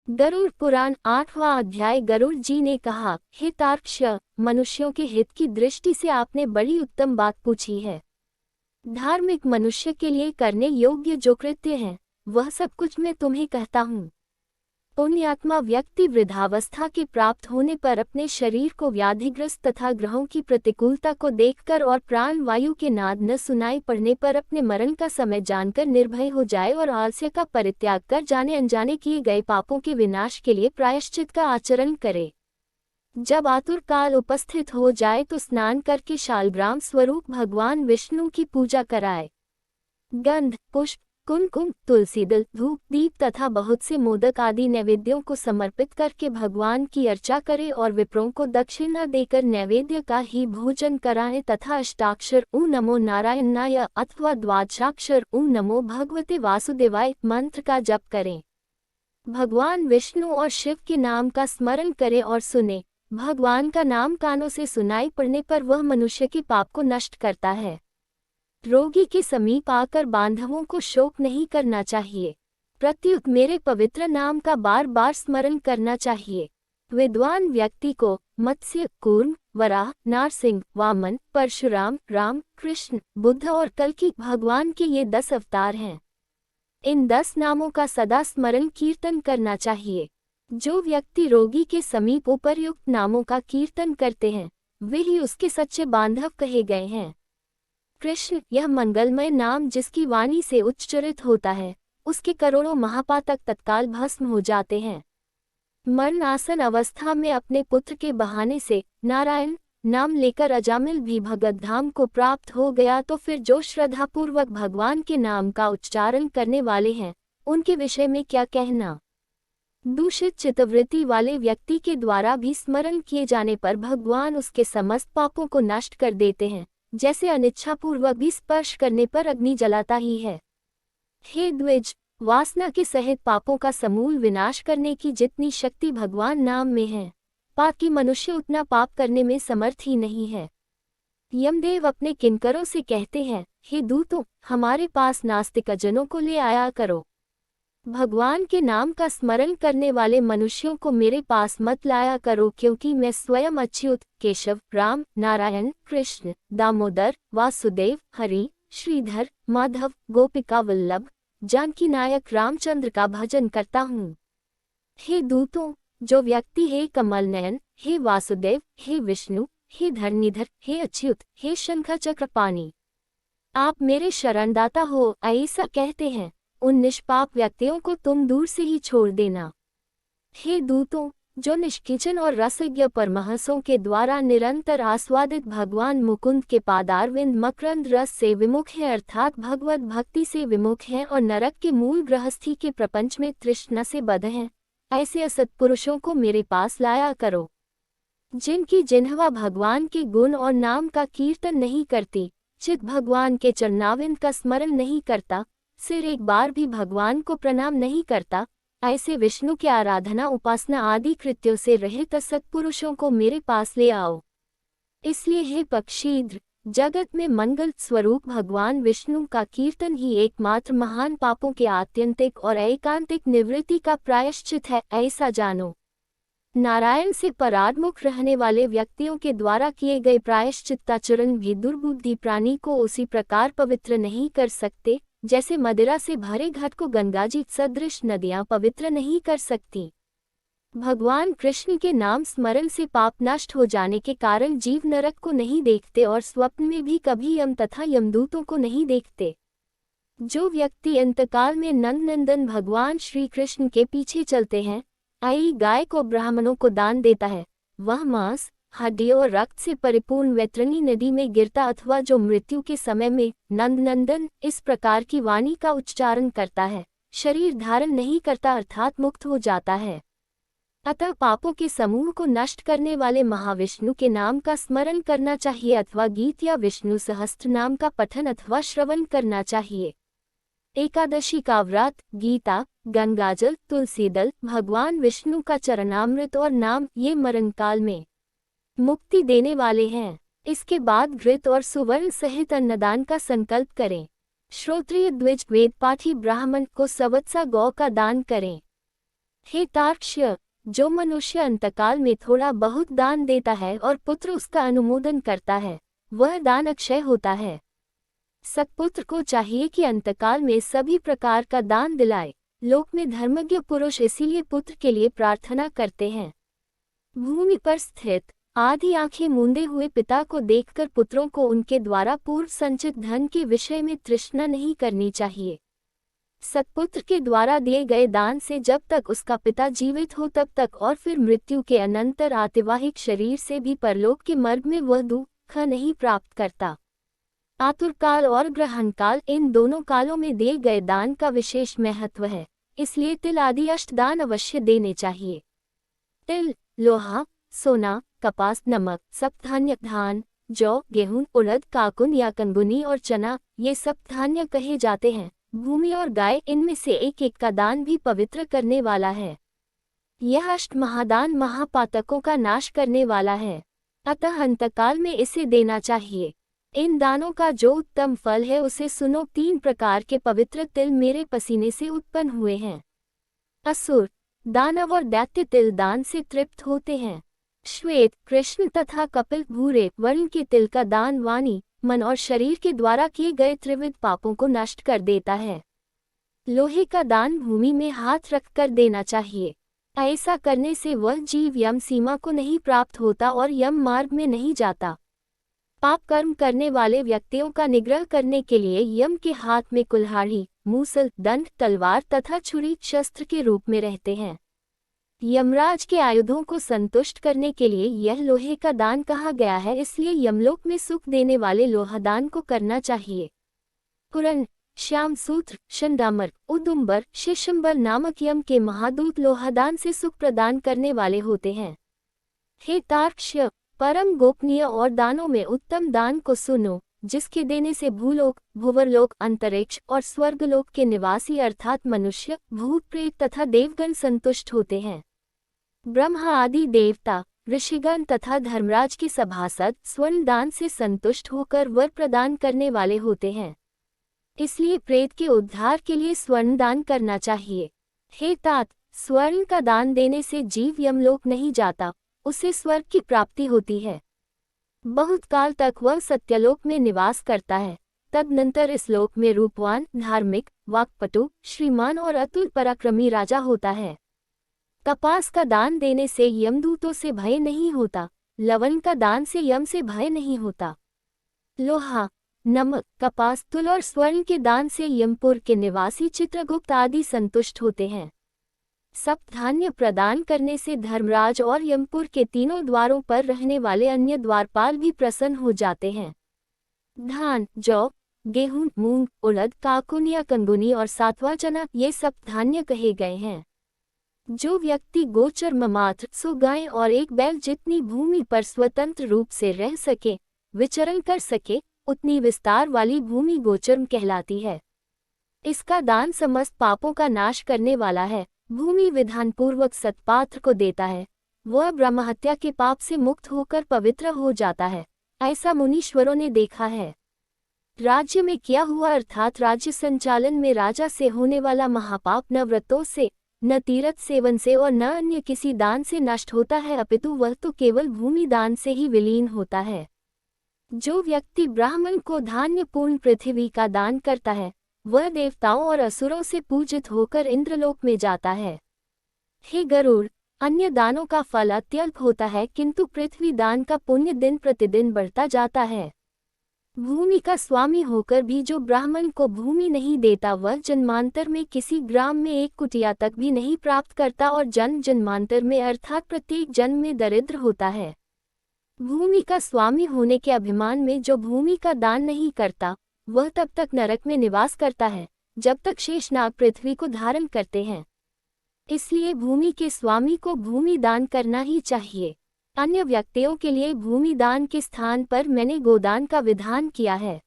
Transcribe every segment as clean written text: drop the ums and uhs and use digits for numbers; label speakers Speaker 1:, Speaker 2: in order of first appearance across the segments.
Speaker 1: गरुड़ पुराण 8वां अध्याय। गरुड़ जी ने कहा, हे तार्क्ष, मनुष्यों के हित की दृष्टि से आपने बड़ी उत्तम बात पूछी है। धार्मिक मनुष्य के लिए करने योग्य जो कृत्य हैं, वह सब कुछ मैं तुम्हें कहता हूँ। पुण्यात्मा व्यक्ति वृद्धावस्था के प्राप्त होने पर अपने शरीर को व्याधिग्रस्त तथा ग्रहों की प्रतिकूलता को देखकर और प्राण वायु के नाद न सुनाई पड़ने पर अपने मरण का समय जानकर निर्भय हो जाए और आलस्य का परित्याग कर जाने अनजाने किए गए पापों के विनाश के लिए प्रायश्चित का आचरण करे। जब आतुर काल उपस्थित हो जाए तो स्नान करके शालग्राम स्वरूप भगवान विष्णु की पूजा कराए। गंध, पुष्प, कुमकुम, तुलसी दल, धूप, दीप तथा बहुत से मोदक आदि नैवेद्यों को समर्पित करके भगवान की अर्चा करे और विप्रों को दक्षिणा देकर नैवेद्य का ही भोजन कराए तथा अष्टाक्षर ऊ नमो नारायणाय अथवा द्वादशाक्षर ऊ नमो भगवते वासुदेवाय मंत्र का जप करें। भगवान विष्णु और शिव के नाम का स्मरण करे और सुने। भगवान का नाम कानों से सुनाई पड़ने पर वह मनुष्य के पाप को नष्ट करता है। रोगी के समीप आकर बांधवों को शोक नहीं करना चाहिए, प्रत्युत मेरे पवित्र नाम का बार बार स्मरण करना चाहिए। विद्वान व्यक्ति को मत्स्य, कूर्म, वराह, नारसिंह, वामन, परशुराम, राम, कृष्ण, बुद्ध और कल्कि भगवान के ये 10 अवतार हैं। इन 10 नामों का सदा स्मरण कीर्तन करना चाहिए। जो व्यक्ति रोगी के समीप उपर्युक्त नामों का कीर्तन करते हैं, वे ही उसके सच्चे बांधव कहे गए हैं। कृष्ण, यह मंगलमय नाम जिसकी वाणी से उच्चरित होता है, उसके करोड़ों महापातक तत्काल भस्म हो जाते हैं। मरणासन अवस्था में अपने पुत्र के बहाने से नारायण नाम लेकर अजामिल भी भगत धाम को प्राप्त हो गया, तो फिर जो श्रद्धापूर्वक भगवान के नाम का उच्चारण करने वाले हैं, उनके विषय में क्या कहना। दूषित चित्तवृत्ति वाले व्यक्ति के द्वारा भी स्मरण किए जाने पर भगवान उसके समस्त पापों को नष्ट कर देते हैं, जैसे अनिच्छापूर्वक भी स्पर्श करने पर अग्नि जलाता ही है। हे द्विज, वासना के सहित पापों का समूल विनाश करने की जितनी शक्ति भगवान नाम में है, पापी मनुष्य उतना पाप करने में समर्थ ही नहीं है। यमदेव अपने किंकरों से कहते हैं, हे दूतों, हमारे पास नास्तिक जनों को ले आया करो। भगवान के नाम का स्मरण करने वाले मनुष्यों को मेरे पास मत लाया करो, क्योंकि मैं स्वयं अच्युत, केशव, राम, नारायण, कृष्ण, दामोदर, वासुदेव, हरि, श्रीधर, माधव, गोपिका वल्लभ, जानकी नायक रामचंद्र का भजन करता हूँ। हे दूतों, जो व्यक्ति हे कमल नयन, हे वासुदेव, हे विष्णु, हे धरणीधर, हे अच्युत, हे शंख चक्रपाणि, आप मेरे शरणदाता हो, ऐसा कहते हैं, उन निष्पाप व्यक्तियों को तुम दूर से ही छोड़ देना। हे दूतों, जो निष्किंचन और रसज्ञ परमहंसों के द्वारा निरंतर आस्वादित भगवान मुकुंद के पादारविंद मकरंद रस से विमुख है, अर्थात भगवत भक्ति से विमुख है और नरक के मूल गृहस्थी के प्रपंच में तृष्णा से बद्ध हैं, ऐसे असत पुरुषों को मेरे पास लाया करो। जिनकी जिन्हवा भगवान के गुण और नाम का कीर्तन नहीं करती, चित भगवान के चरणाविंद का स्मरण नहीं करता, सिर एक बार भी भगवान को प्रणाम नहीं करता, ऐसे विष्णु की आराधना उपासना आदि कृत्यों से रहित सत्पुरुषों को मेरे पास ले आओ। इसलिए हे पक्षीद्र, जगत में मंगल स्वरूप भगवान विष्णु का कीर्तन ही एकमात्र महान पापों के आत्यंतिक और एकांतिक निवृत्ति का प्रायश्चित है, ऐसा जानो। नारायण से पराडमुख रहने वाले व्यक्तियों के द्वारा किए गए प्रायश्चित्ताचरण भी दुर्बुद्धि प्राणी को उसी प्रकार पवित्र नहीं कर सकते, जैसे मदिरा से भरे घट को गंगाजी सदृश नदियां पवित्र नहीं कर सकती। भगवान कृष्ण के नाम स्मरण से पाप नष्ट हो जाने के कारण जीव नरक को नहीं देखते और स्वप्न में भी कभी यम तथा यमदूतों को नहीं देखते। जो व्यक्ति अंतकाल में नंदनंदन भगवान श्री कृष्ण के पीछे चलते हैं, आई गाय को ब्राह्मणों को दान देता है, वह मांस, हड्डियों और रक्त से परिपूर्ण वैतरणी नदी में गिरता अथवा जो मृत्यु के समय में नंदनंदन इस प्रकार की वाणी का उच्चारण करता है, शरीर धारण नहीं करता अर्थात मुक्त हो जाता है। अतः पापों के समूह को नष्ट करने वाले महाविष्णु के नाम का स्मरण करना चाहिए अथवा गीत या विष्णु सहस्त्र नाम का पठन अथवा श्रवण करना चाहिए। एकादशी का व्रत, गीता, गंगाजल, तुलसी दल, भगवान विष्णु का चरणामृत और नाम, ये मरण काल में मुक्ति देने वाले हैं। इसके बाद घृत और सुवर्ण सहित अन्नदान का संकल्प करें। श्रोत्रिय द्विज वेद पाठी ब्राह्मण को सवत्सा गौ का दान करें। हे तार्क्ष्य, जो मनुष्य अंतकाल में थोड़ा बहुत दान देता है और पुत्र उसका अनुमोदन करता है, वह दान अक्षय होता है। सत्पुत्र को चाहिए कि अंतकाल में सभी प्रकार का दान दिलाए। लोक में धर्मज्ञ पुरुष इसीलिए पुत्र के लिए प्रार्थना करते हैं। भूमि पर स्थित आधी आंखें मूंदे हुए पिता को देखकर पुत्रों को उनके द्वारा पूर्व संचित धन के विषय में तृष्णा नहीं करनी चाहिए। सत्पुत्र के द्वारा दिए गए दान से जब तक उसका पिता जीवित हो तब तक और फिर मृत्यु के अनंतर आतिवाहिक शरीर से भी परलोक के मार्ग में वह दुख नहीं प्राप्त करता। आतुरकाल और ग्रहणकाल, इन दोनों कालों में दिए गए दान का विशेष महत्व है, इसलिए तिल आदि अष्टदान अवश्य देने चाहिए। तिल, लोहा, सोना, कपास, नमक, सप्तधान्य, धान, जौ, गेहूं, उड़द, काकुन या कंगुनी और चना, ये सप्तधान्य कहे जाते हैं। भूमि और गाय, इनमें से एक एक का दान भी पवित्र करने वाला है। यह अष्ट महादान महापातकों का नाश करने वाला है, अतः अंतकाल में इसे देना चाहिए। इन दानों का जो उत्तम फल है उसे सुनो। 3 प्रकार के पवित्र तिल मेरे पसीने से उत्पन्न हुए हैं। असुर, दानव और दैत्य तिल दान से तृप्त होते हैं। श्वेत, कृष्ण तथा कपिल भूरे वर्ण के तिल का दान वाणी, मन और शरीर के द्वारा किए गए त्रिविध पापों को नष्ट कर देता है। लोहे का दान भूमि में हाथ रखकर देना चाहिए। ऐसा करने से वह जीव यम सीमा को नहीं प्राप्त होता और यम मार्ग में नहीं जाता। पाप कर्म करने वाले व्यक्तियों का निग्रह करने के लिए यम के हाथ में कुल्हाड़ी, मूसल, दंड, तलवार तथा छुरी शस्त्र के रूप में रहते हैं। यमराज के आयुधों को संतुष्ट करने के लिए यह लोहे का दान कहा गया है, इसलिए यमलोक में सुख देने वाले लोहादान को करना चाहिए। कुरन, श्याम सूत्र, शंडामर, उदुम्बर, शिशंबर नामक यम के महादूत लोहादान से सुख प्रदान करने वाले होते हैं। हे तार्क्ष्य, परम गोपनीय और दानों में उत्तम दान को सुनो, जिसके देने से भूलोक, भुवरलोक, अंतरिक्ष और स्वर्गलोक के निवासी अर्थात मनुष्य, भूत प्रेत तथा देवगण संतुष्ट होते हैं। ब्रह्मा आदि देवता, ऋषिगण तथा धर्मराज के सभासद स्वर्ण दान से संतुष्ट होकर वर प्रदान करने वाले होते हैं। इसलिए प्रेत के उद्धार के लिए स्वर्ण दान करना चाहिए। हे तात, स्वर्ण का दान देने से जीव यमलोक नहीं जाता, उसे स्वर्ग की प्राप्ति होती है। बहुत काल तक वह सत्यलोक में निवास करता है। तदनंतर इस लोक में रूपवान, धार्मिक, वाक्पटु, श्रीमान और अतुल पराक्रमी राजा होता है। कपास का दान देने से यमदूतों से भय नहीं होता। लवण का दान से यम से भय नहीं होता। लोहा, नमक, कपास, तुल और स्वर्ण के दान से यमपुर के निवासी चित्रगुप्त आदि संतुष्ट होते हैं। सप्तधान्य प्रदान करने से धर्मराज और यमपुर के तीनों द्वारों पर रहने वाले अन्य द्वारपाल भी प्रसन्न हो जाते हैं। धान, जौ, गेहूं, मूंग, उड़द, काकुन या कंगुनी और सातवां चना, ये सप्तधान्य कहे गए हैं। जो व्यक्ति गोचर मात्र 100 गाय और 1 बैल जितनी भूमि पर स्वतंत्र रूप से रह सके, विचरण कर सके, उतनी विस्तार वाली भूमि गोचर कहलाती है। इसका दान समस्त पापों का नाश करने वाला है। भूमि विधानपूर्वक सत्पात्र को देता है, वह ब्रह्महत्या के पाप से मुक्त होकर पवित्र हो जाता है। ऐसा मुनीश्वरों ने देखा है। राज्य में किया हुआ अर्थात राज्य संचालन में राजा से होने वाला महापाप न व्रतों से, न तीर्थ सेवन से और न अन्य किसी दान से नष्ट होता है, अपितु वह तो केवल भूमि दान से ही विलीन होता है। जो व्यक्ति ब्राह्मण को धान्यपूर्ण पृथ्वी का दान करता है, वह देवताओं और असुरों से पूजित होकर इंद्रलोक में जाता है। हे गरुड़, अन्य दानों का फल अत्यल्प होता है, किंतु पृथ्वी दान का पुण्य दिन प्रतिदिन बढ़ता जाता है। भूमि का स्वामी होकर भी जो ब्राह्मण को भूमि नहीं देता, वह जन्मांतर में किसी ग्राम में एक कुटिया तक भी नहीं प्राप्त करता और जन्म जन्मांतर में अर्थात प्रत्येक जन्म में दरिद्र होता है। भूमि का स्वामी होने के अभिमान में जो भूमि का दान नहीं करता, वह तब तक नरक में निवास करता है जब तक शेषनाग पृथ्वी को धारण करते हैं। इसलिए भूमि के स्वामी को भूमि दान करना ही चाहिए। अन्य व्यक्तियों के लिए भूमि दान के स्थान पर मैंने गोदान का विधान किया है।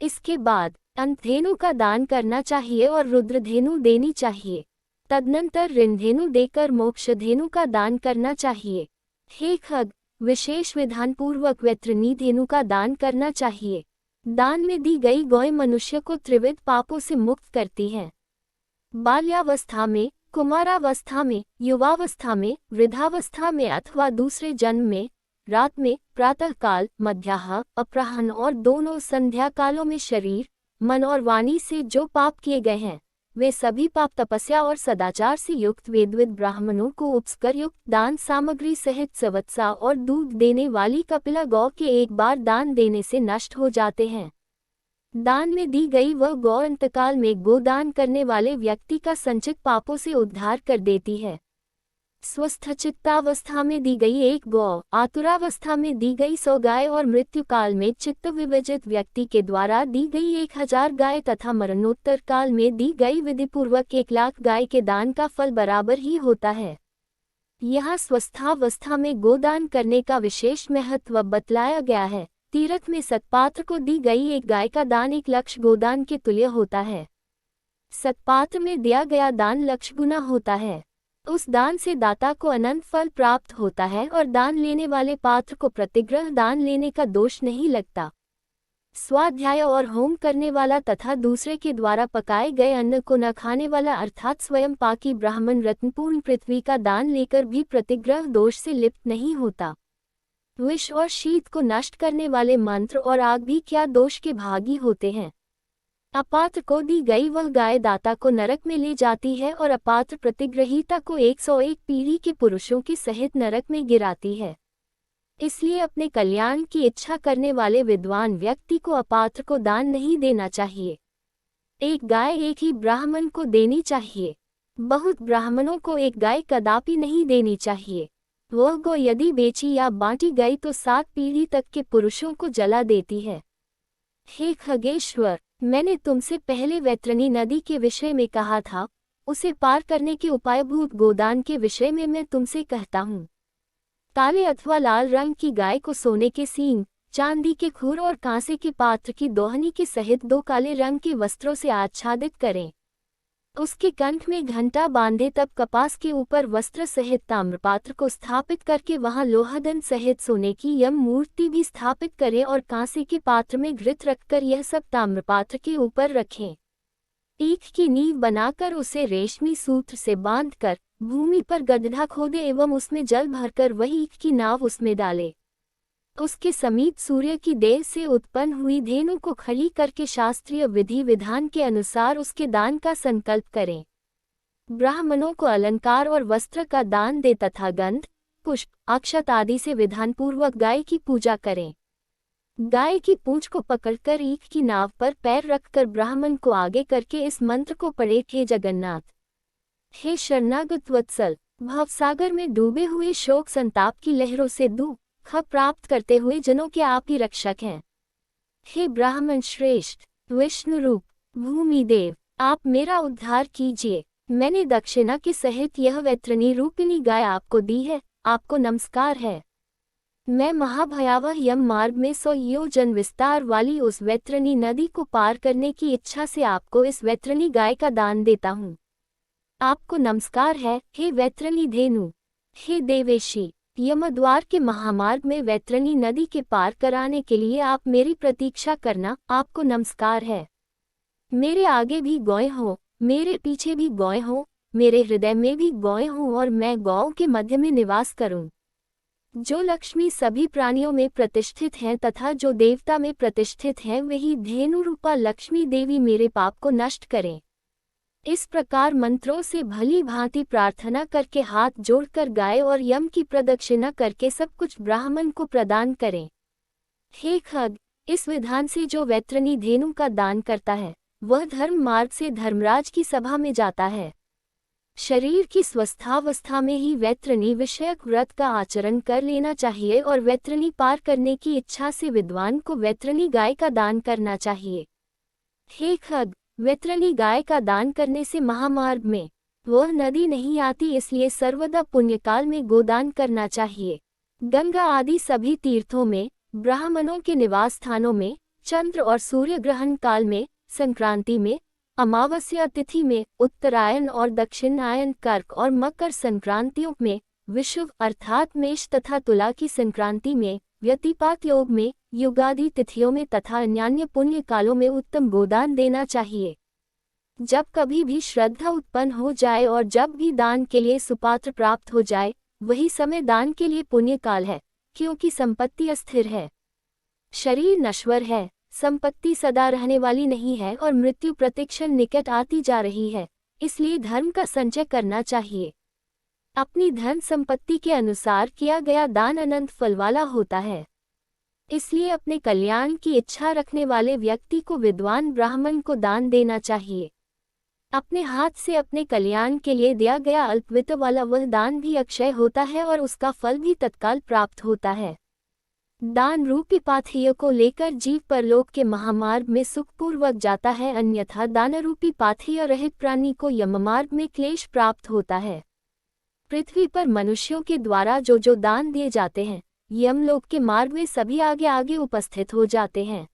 Speaker 1: इसके बाद अंधेनु का दान करना चाहिए और रुद्रधेनु देनी चाहिए। तदनंतर ऋणधेनु देकर मोक्षधेनु का दान करना चाहिए। हे खग, विशेष विधान पूर्वक वैतरणी का दान करना चाहिए। दान में दी गई गौ मनुष्य को त्रिविध पापों से मुक्त करती है। बाल्यावस्था में कुमारावस्था में, युवावस्था में, वृद्धावस्था में अथवा दूसरे जन्म में, रात में, प्रातःकाल, मध्याह्न, अपराह्न और दोनों संध्या कालों में शरीर, मन और वाणी से जो पाप किए गए हैं, वे सभी पाप तपस्या और सदाचार से युक्त वेदविद ब्राह्मणों को उपस्कर युक्त दान सामग्री सहित सवत्सा और दूध देने वाली कपिला गौ के एक बार दान देने से नष्ट हो जाते हैं। दान में दी गई वह गौ अंतकाल में गोदान करने वाले व्यक्ति का संचित पापों से उद्धार कर देती है। स्वस्थचित्तावस्था में दी गई एक गौ, आतुरावस्था में दी गई 100 गाय और मृत्युकाल में चित्त विविजित व्यक्ति के द्वारा दी गई 1000 गाय तथा मरणोत्तर काल में दी गई विधिपूर्वक 1,00,000 गाय के दान का फल बराबर ही होता है। यहाँ स्वस्थावस्था में गोदान करने का विशेष महत्व बतलाया गया है। तीर्थ में सत्पात्र को दी गई एक गाय का दान 1,00,000 गोदान के तुल्य होता है। सत्पात्र में दिया गया दान 1,00,000 गुना होता है। उस दान से दाता को अनंत फल प्राप्त होता है और दान लेने वाले पात्र को प्रतिग्रह दान लेने का दोष नहीं लगता। स्वाध्याय और होम करने वाला तथा दूसरे के द्वारा पकाए गए अन्न को न खाने वाला अर्थात स्वयं पाकी ब्राह्मण रत्नपूर्ण पृथ्वी का दान लेकर भी प्रतिग्रह दोष से लिप्त नहीं होता। विष और शीत को नष्ट करने वाले मंत्र और आग भी क्या दोष के भागी होते हैं। अपात्र को दी गई वह गाय दाता को नरक में ले जाती है और अपात्र प्रतिग्रहीता को 101 पीढ़ी के पुरुषों के सहित नरक में गिराती है। इसलिए अपने कल्याण की इच्छा करने वाले विद्वान व्यक्ति को अपात्र को दान नहीं देना चाहिए। एक गाय एक ही ब्राह्मण को देनी चाहिए। बहुत ब्राह्मणों को एक गाय कदापि नहीं देनी चाहिए। वह गौ यदि बेची या बांटी गई तो 7 पीढ़ी तक के पुरुषों को जला देती है। हे खगेश्वर, मैंने तुमसे पहले वैतरणी नदी के विषय में कहा था, उसे पार करने के उपायभूत गोदान के विषय में मैं तुमसे कहता हूँ। काले अथवा लाल रंग की गाय को सोने के सींग, चांदी के खुर और कांसे के पात्र की दोहनी के सहित 2 काले रंग के वस्त्रों से आच्छादित करें। उसके कंठ में घंटा बांधे तब कपास के ऊपर वस्त्र सहित ताम्रपात्र को स्थापित करके वहां लोहादन सहित सोने की यम मूर्ति भी स्थापित करें और कांसे के पात्र में घृत रखकर यह सब ताम्रपात्र के ऊपर रखें। ईख की नींव बनाकर उसे रेशमी सूत्र से बांधकर भूमि पर गड्ढा खोदे एवं उसमें जल भरकर वही ईख की नाव उसमें डाले। उसके समीप सूर्य की देह से उत्पन्न हुई धेनु को खड़ी करके शास्त्रीय विधि विधान के अनुसार उसके दान का संकल्प करें। ब्राह्मणों को अलंकार और वस्त्र का दान दे तथा गंध, पुष्प, अक्षत आदि से विधानपूर्वक गाय की पूजा करें। गाय की पूंछ को पकड़कर ईख की नाव पर पैर रखकर ब्राह्मण को आगे करके इस मंत्र को पढ़े, हे जगन्नाथ, हे शरणागत वत्सल, भवसागर में डूबे हुए शोक संताप की लहरों से दुख प्राप्त करते हुए जनों के आप ही रक्षक हैं। हे ब्राह्मण श्रेष्ठ, विष्णु रूप, भूमि देव, आप मेरा उद्धार कीजिए। मैंने दक्षिणा के सहित यह वैतरणी रूपिणी गाय आपको दी है, आपको नमस्कार है। मैं महाभयावह यम मार्ग में 100 योजन विस्तार वाली उस वैतरणी नदी को पार करने की इच्छा से आपको इस वैतरणी गाय का दान देता हूँ। आपको नमस्कार है, हे वैतरणी धेनु। हे देवेशी, यमद्वार के महामार्ग में वैतरणी नदी के पार कराने के लिए आप मेरी प्रतीक्षा करना, आपको नमस्कार है। मेरे आगे भी गौएं हो, मेरे पीछे भी गौएं हो, मेरे हृदय में भी गौएं हो और मैं गौओं के मध्य में निवास करूं। जो लक्ष्मी सभी प्राणियों में प्रतिष्ठित हैं तथा जो देवता में प्रतिष्ठित हैं, वही धेनु रूपा लक्ष्मी देवी मेरे पाप को नष्ट करें। इस प्रकार मंत्रों से भली भांति प्रार्थना करके हाथ जोड़कर गाय और यम की प्रदक्षिणा करके सब कुछ ब्राह्मण को प्रदान करें। हे खग, इस विधान से जो वैतरणी धेनु का दान करता है, वह धर्म मार्ग से धर्मराज की सभा में जाता है। शरीर की स्वस्थावस्था में ही वैतरणी विषयक व्रत का आचरण कर लेना चाहिए और वैतरणी पार करने की इच्छा से विद्वान को वैतरणी गाय का दान करना चाहिए। हे खग, वैतरणी गाय का दान करने से महामार्ग में वह नदी नहीं आती, इसलिए सर्वदा पुण्यकाल में गोदान करना चाहिए। गंगा आदि सभी तीर्थों में, ब्राह्मणों के निवास स्थानों में, चंद्र और सूर्य ग्रहण काल में, संक्रांति में, अमावस्या तिथि में, उत्तरायण और दक्षिणायन, कर्क और मकर संक्रांतियों में, विषुव अर्थात मेष तथा तुला की संक्रांति में, व्यतिपात योग में, युगादि तिथियों में तथा अन्यान्य पुण्य कालों में उत्तम गोदान देना चाहिए। जब कभी भी श्रद्धा उत्पन्न हो जाए और जब भी दान के लिए सुपात्र प्राप्त हो जाए, वही समय दान के लिए पुण्य काल है, क्योंकि संपत्ति अस्थिर है। शरीर नश्वर है, संपत्ति सदा रहने वाली नहीं है और मृत्यु प्रतिक्षण निकट आती जा रही है, इसलिए धर्म का संचय करना चाहिए। अपनी धन संपत्ति के अनुसार किया गया दान अनंत फल वाला होता है। इसलिए अपने कल्याण की इच्छा रखने वाले व्यक्ति को विद्वान ब्राह्मण को दान देना चाहिए। अपने हाथ से अपने कल्याण के लिए दिया गया अल्पवित्त वाला वह दान भी अक्षय होता है और उसका फल भी तत्काल प्राप्त होता है। दान रूपी पाथेय को लेकर जीव परलोक के महामार्ग में सुखपूर्वक जाता है, अन्यथा दान रूपी पाथेय रहित प्राणी को यममार्ग में क्लेश प्राप्त होता है। पृथ्वी पर मनुष्यों के द्वारा जो दान दिए जाते हैं, यमलोक के मार्ग में सभी आगे आगे उपस्थित हो जाते हैं।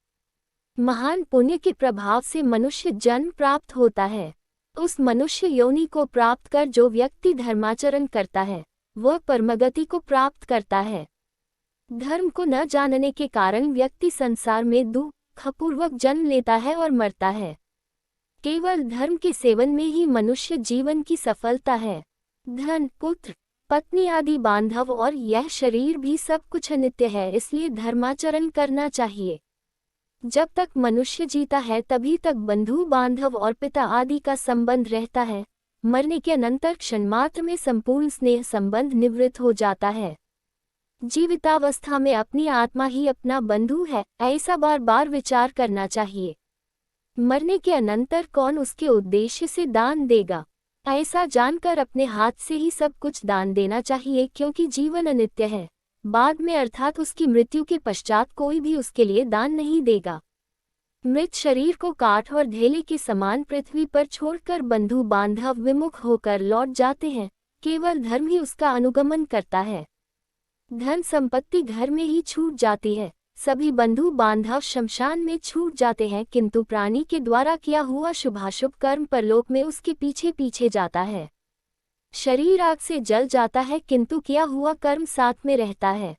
Speaker 1: महान पुण्य के प्रभाव से मनुष्य जन्म प्राप्त होता है। उस मनुष्य योनि को प्राप्त कर जो व्यक्ति धर्माचरण करता है, वह परमगति को प्राप्त करता है। धर्म को न जानने के कारण व्यक्ति संसार में दुखपूर्वक जन्म लेता है और मरता है। केवल धर्म के सेवन में ही मनुष्य जीवन की सफलता है। धन, पुत्र, पत्नी आदि बांधव और यह शरीर भी सब कुछ अनित्य है, इसलिए धर्माचरण करना चाहिए। जब तक मनुष्य जीता है तभी तक बंधु बांधव और पिता आदि का संबंध रहता है। मरने के अनंतर क्षण मात्र में संपूर्ण स्नेह संबंध निवृत्त हो जाता है। जीवितावस्था में अपनी आत्मा ही अपना बंधु है, ऐसा बार बार विचार करना चाहिए। मरने के अनंतर कौन उसके उद्देश्य से दान देगा, ऐसा जानकर अपने हाथ से ही सब कुछ दान देना चाहिए, क्योंकि जीवन अनित्य है। बाद में अर्थात उसकी मृत्यु के पश्चात कोई भी उसके लिए दान नहीं देगा। मृत शरीर को काठ और ढेले के समान पृथ्वी पर छोड़कर बंधु बांधव विमुख होकर लौट जाते हैं। केवल धर्म ही उसका अनुगमन करता है। धन संपत्ति घर में ही छूट जाती है, सभी बंधु बांधव शमशान में छूट जाते हैं, किंतु प्राणी के द्वारा किया हुआ शुभाशुभ कर्म परलोक में उसके पीछे पीछे जाता है। शरीर आग से जल जाता है, किंतु किया हुआ कर्म साथ में रहता है।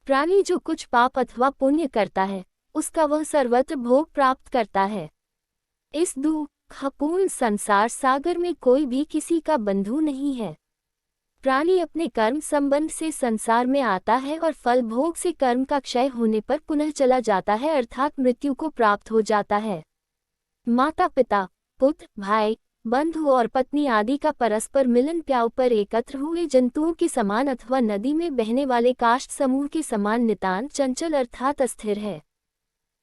Speaker 1: प्राणी जो कुछ पाप अथवा पुण्य करता है, उसका वह सर्वत्र भोग प्राप्त करता है। इस दुखपूर्ण संसार सागर में कोई भी किसी का बंधु नहीं है। प्राणी अपने कर्म संबंध से संसार में आता है और फल भोग से कर्म का क्षय होने पर पुनः चला जाता है, अर्थात मृत्यु को प्राप्त हो जाता है। माता पिता, पुत्र, भाई, बंधु और पत्नी आदि का परस्पर मिलन प्याव पर एकत्र हुए जंतुओं के समान अथवा नदी में बहने वाले काष्ठ समूह के समान नितांत चंचल अर्थात अस्थिर है।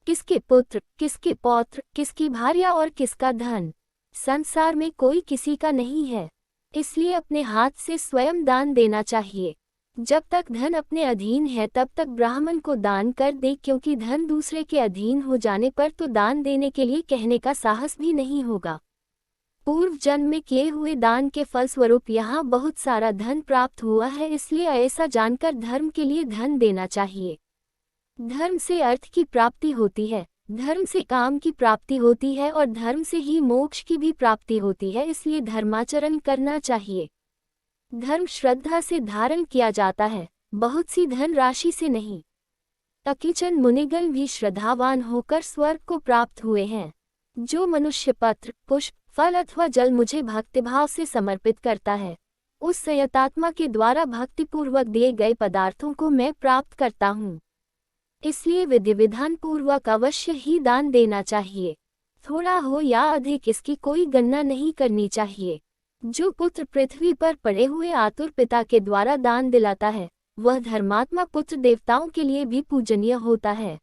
Speaker 1: किसके पुत्र, किसके पौत्र, किसकी भार्या और किसका धन, संसार में कोई किसी का नहीं है। इसलिए अपने हाथ से स्वयं दान देना चाहिए। जब तक धन अपने अधीन है तब तक ब्राह्मण को दान कर दे, क्योंकि धन दूसरे के अधीन हो जाने पर तो दान देने के लिए कहने का साहस भी नहीं होगा। पूर्व जन्म में किए हुए दान के फलस्वरूप यहाँ बहुत सारा धन प्राप्त हुआ है, इसलिए ऐसा जानकर धर्म के लिए धन देना चाहिए। धर्म से अर्थ की प्राप्ति होती है, धर्म से काम की प्राप्ति होती है और धर्म से ही मोक्ष की भी प्राप्ति होती है, इसलिए धर्माचरण करना चाहिए। धर्म श्रद्धा से धारण किया जाता है, बहुत सी धन राशि से नहीं। अकिचन मुनिगण भी श्रद्धावान होकर स्वर्ग को प्राप्त हुए हैं। जो मनुष्य पत्र, पुष्प, फल अथवा जल मुझे भक्तिभाव से समर्पित करता है, उस संयतात्मा के द्वारा भक्तिपूर्वक दिए गए पदार्थों को मैं प्राप्त करता हूँ। इसलिए विधि विधान पूर्वक अवश्य ही दान देना चाहिए। थोड़ा हो या अधिक इसकी कोई गणना नहीं करनी चाहिए। जो पुत्र पृथ्वी पर पड़े हुए आतुर पिता के द्वारा दान दिलाता है, वह धर्मात्मा पुत्र देवताओं के लिए भी पूजनीय होता है।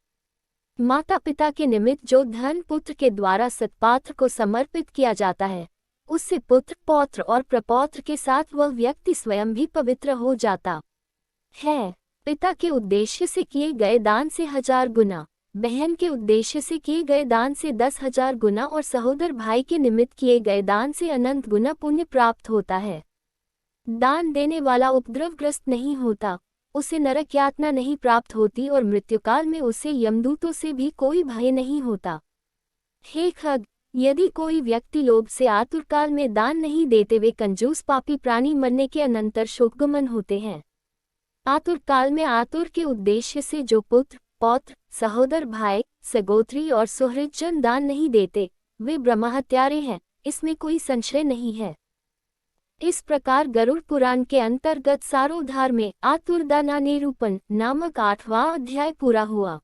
Speaker 1: माता पिता के निमित्त जो धन पुत्र के द्वारा सत्पात्र को समर्पित किया जाता है, उससे पुत्र, पौत्र और प्रपौत्र के साथ वह व्यक्ति स्वयं भी पवित्र हो जाता है। पिता के उद्देश्य से किए गए दान से 1000 गुना, बहन के उद्देश्य से किए गए दान से 10,000 गुना और सहोदर भाई के निमित्त किए गए दान से अनंत गुना पुण्य प्राप्त होता है। दान देने वाला उपद्रवग्रस्त नहीं होता, उसे नरक यातना नहीं प्राप्त होती और मृत्युकाल में उसे यमदूतों से भी कोई भय नहीं होता। हे खग, यदि कोई व्यक्ति लोभ से आतुरकाल में दान नहीं देते, वे कंजूस पापी प्राणी मरने के अनंतर शोकगमन होते हैं। आतुर काल में आतुर के उद्देश्य से जो पुत्र, पौत्र, सहोदर भाई, सगोत्री और सुहृदजन दान नहीं देते, वे ब्रह्महत्यारे हैं, इसमें कोई संशय नहीं है। इस प्रकार गरुड़ पुराण के अंतर्गत सारोद्धार में आतुरदाना निरूपण नामक 8वां अध्याय पूरा हुआ।